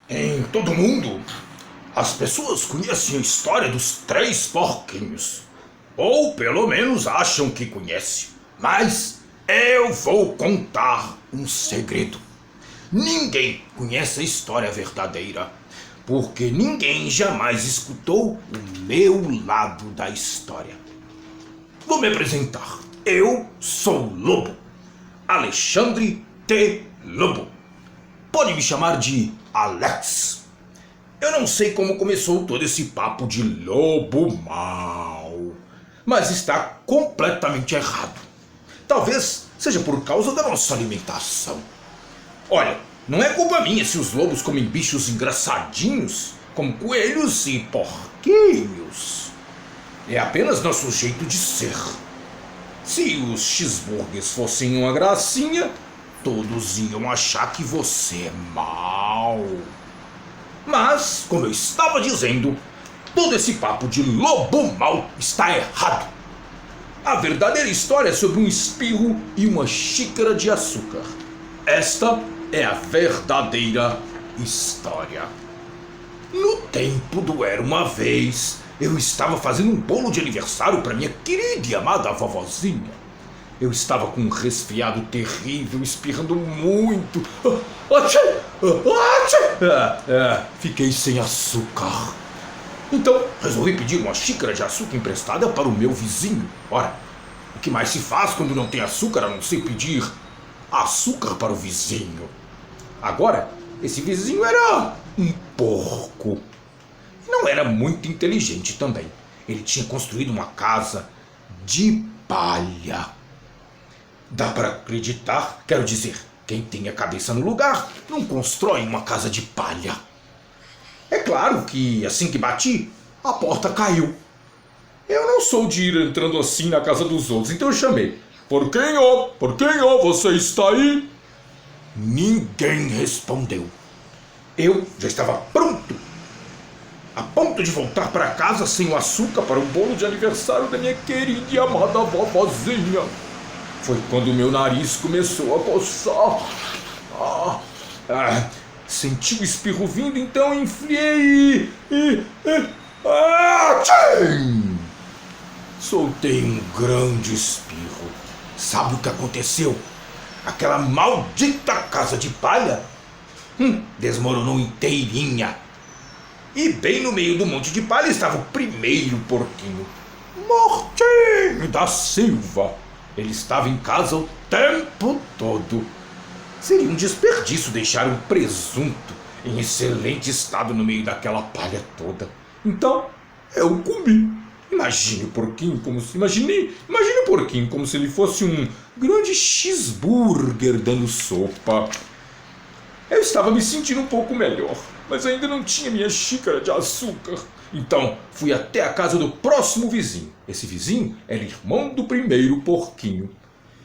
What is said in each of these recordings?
Em todo mundo, as pessoas conhecem a história dos três porquinhos. Ou pelo menos acham que conhecem. Mas eu vou contar um segredo. Ninguém conhece a história verdadeira, porque ninguém jamais escutou o meu lado da história. Vou me apresentar. Eu sou Lobo. Alexandre T. Lobo. Pode me chamar de Alex. Eu não sei como começou todo esse papo de lobo mau, mas está completamente errado. Talvez seja por causa da nossa alimentação. Olha, não é culpa minha se os lobos comem bichos engraçadinhos, como coelhos e porquinhos. É apenas nosso jeito de ser. Se os cheeseburgers fossem uma gracinha, todos iam achar que você é mau. Mas, como eu estava dizendo, todo esse papo de lobo mau está errado. A verdadeira história é sobre um espirro e uma xícara de açúcar. Esta é a verdadeira história. No tempo do Era Uma Vez, eu estava fazendo um bolo de aniversário para minha querida e amada vovozinha. Eu estava com um resfriado terrível, espirrando muito. Fiquei sem açúcar. Então resolvi pedir uma xícara de açúcar emprestada para o meu vizinho. Ora, o que mais se faz quando não tem açúcar a não ser pedir açúcar para o vizinho? Agora, esse vizinho era um porco. Não era muito inteligente também. Ele tinha construído uma casa de palha. Dá para acreditar, quero dizer, quem tem a cabeça no lugar não constrói uma casa de palha. É claro que assim que bati, a porta caiu. Eu não sou de ir entrando assim na casa dos outros, então eu chamei. Porquinho, você está aí? Ninguém respondeu. Eu já estava pronto, a ponto de voltar para casa sem o açúcar para o bolo de aniversário da minha querida e amada vovozinha. Foi quando o meu nariz começou a coçar. Senti o espirro vindo, então enfiei tchim! Soltei um grande espirro. Sabe o que aconteceu? Aquela maldita casa de palha desmoronou inteirinha. E bem no meio do monte de palha estava o primeiro porquinho, Mortinho da Silva. Ele estava em casa o tempo todo. Seria um desperdício deixar um presunto em excelente estado no meio daquela palha toda. Então, eu comi. Imagine o porquinho como se ele fosse um grande cheeseburger dando sopa. Eu estava me sentindo um pouco melhor, mas ainda não tinha minha xícara de açúcar. Então, fui até a casa do próximo vizinho. Esse vizinho era irmão do primeiro porquinho.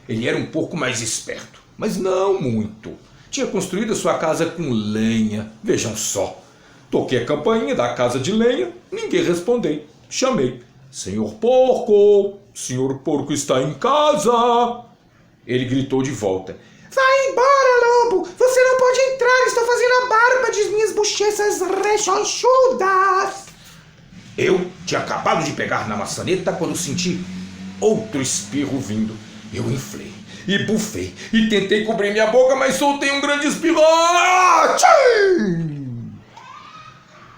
Ele era um pouco mais esperto, mas não muito. Tinha construído a sua casa com lenha. Vejam só. Toquei a campainha da casa de lenha, ninguém respondeu. Chamei. Senhor porco está em casa? Ele gritou de volta. Vai embora, lobo! Você não pode entrar, estou fazendo a barba de minhas bochechas rechonchudas! Eu tinha acabado de pegar na maçaneta quando senti outro espirro vindo. Eu inflei e bufei e tentei cobrir minha boca, mas soltei um grande espirro.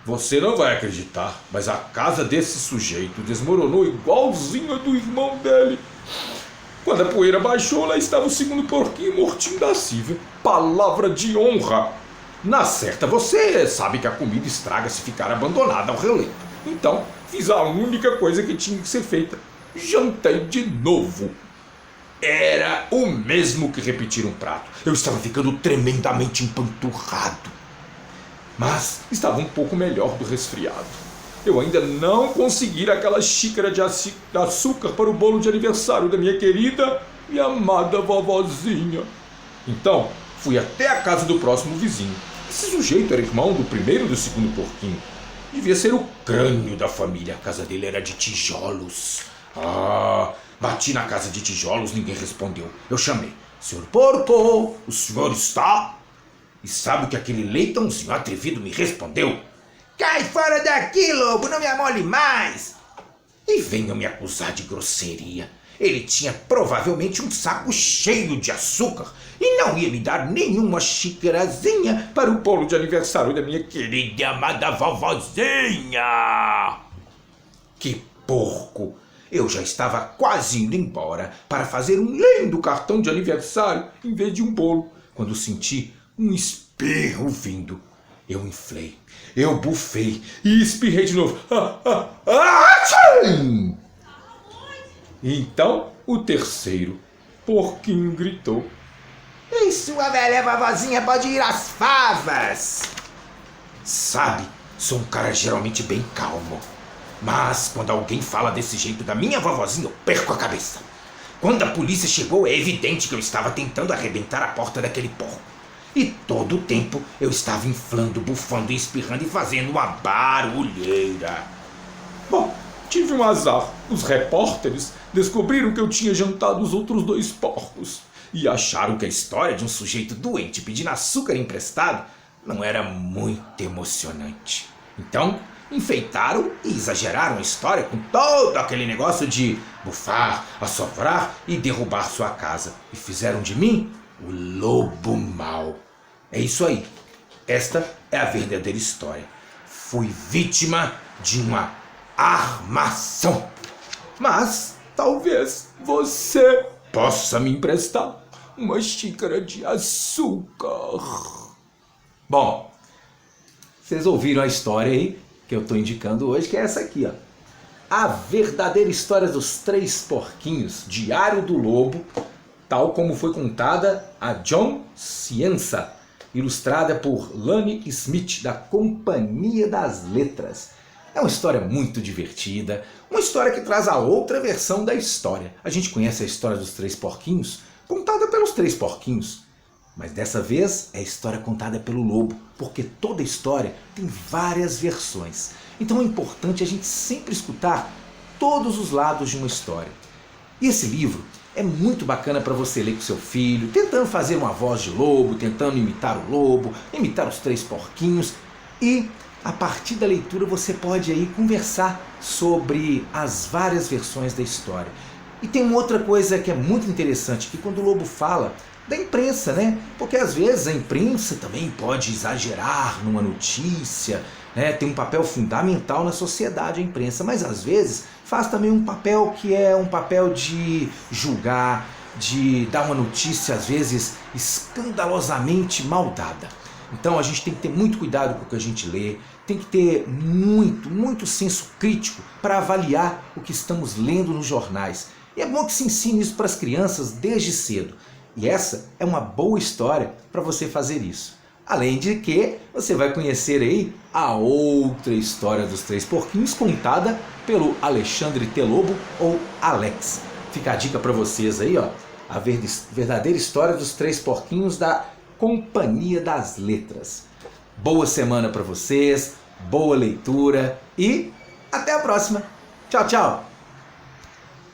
Você não vai acreditar, mas a casa desse sujeito desmoronou igualzinho a do irmão dele. Quando a poeira baixou, lá estava o segundo porquinho, Mortinho da Silva. Palavra de honra. Na certa, você sabe que a comida estraga se ficar abandonada ao relento. Então, fiz a única coisa que tinha que ser feita. Jantei de novo. Era o mesmo que repetir um prato. Eu estava ficando tremendamente empanturrado. Mas estava um pouco melhor do resfriado. Eu ainda não consegui aquela xícara de açúcar para o bolo de aniversário da minha querida e amada vovozinha. Então, fui até a casa do próximo vizinho. Esse sujeito era irmão do primeiro e do segundo porquinho. Devia ser o crânio da família. A casa dele era de tijolos. Bati na casa de tijolos, ninguém respondeu. Eu chamei. Senhor porco, o senhor está? E sabe o que aquele leitãozinho atrevido me respondeu? Cai fora daqui, lobo, não me amole mais! E venham me acusar de grosseria. Ele tinha provavelmente um saco cheio de açúcar e não ia me dar nenhuma xícarazinha para o bolo de aniversário da minha querida e amada vovozinha. Que porco! Eu já estava quase indo embora para fazer um lindo cartão de aniversário em vez de um bolo, quando senti um espirro vindo. Eu inflei, eu bufei e espirrei de novo. Tchim! Então o terceiro porquinho gritou: E sua velha vovozinha pode ir às favas! Sabe, sou um cara geralmente bem calmo. Mas quando alguém fala desse jeito da minha vovozinha, eu perco a cabeça. Quando a polícia chegou, é evidente que eu estava tentando arrebentar a porta daquele porco. E todo o tempo eu estava inflando, bufando, espirrando e fazendo uma barulheira. Bom, tive um azar. Os repórteres descobriram que eu tinha jantado os outros 2 porcos e acharam que a história de um sujeito doente pedindo açúcar emprestado não era muito emocionante. Então, enfeitaram e exageraram a história com todo aquele negócio de bufar, assoprar e derrubar sua casa. E fizeram de mim o lobo mau. É isso aí. Esta é a verdadeira história. Fui vítima de uma armação. Mas talvez você possa me emprestar uma xícara de açúcar. Bom, vocês ouviram a história aí que eu estou indicando hoje, que é essa aqui, ó. A verdadeira história dos 3 porquinhos, Diário do Lobo, tal como foi contada a John Cienza, ilustrada por Lani Smith, da Companhia das Letras. É uma história muito divertida, uma história que traz a outra versão da história. A gente conhece a história dos 3 porquinhos, contada pelos 3 porquinhos. Mas dessa vez é a história contada pelo lobo, porque toda história tem várias versões. Então é importante a gente sempre escutar todos os lados de uma história. E esse livro é muito bacana para você ler com seu filho, tentando fazer uma voz de lobo, tentando imitar o lobo, imitar os 3 porquinhos. E a partir da leitura você pode aí conversar sobre as várias versões da história. E tem uma outra coisa que é muito interessante, que quando o lobo fala da imprensa, né? Porque às vezes a imprensa também pode exagerar numa notícia, né? Tem um papel fundamental na sociedade a imprensa, mas às vezes faz também um papel que é um papel de julgar, de dar uma notícia às vezes escandalosamente mal dada. Então a gente tem que ter muito cuidado com o que a gente lê, tem que ter muito senso crítico para avaliar o que estamos lendo nos jornais. E é bom que se ensine isso para as crianças desde cedo. E essa é uma boa história para você fazer isso. Além de que você vai conhecer aí a outra história dos 3 porquinhos contada pelo Alexandre Telobo ou Alex. Fica a dica para vocês aí, ó, a verdadeira história dos 3 porquinhos da Companhia das Letras. Boa semana para vocês, boa leitura e até a próxima. Tchau, tchau!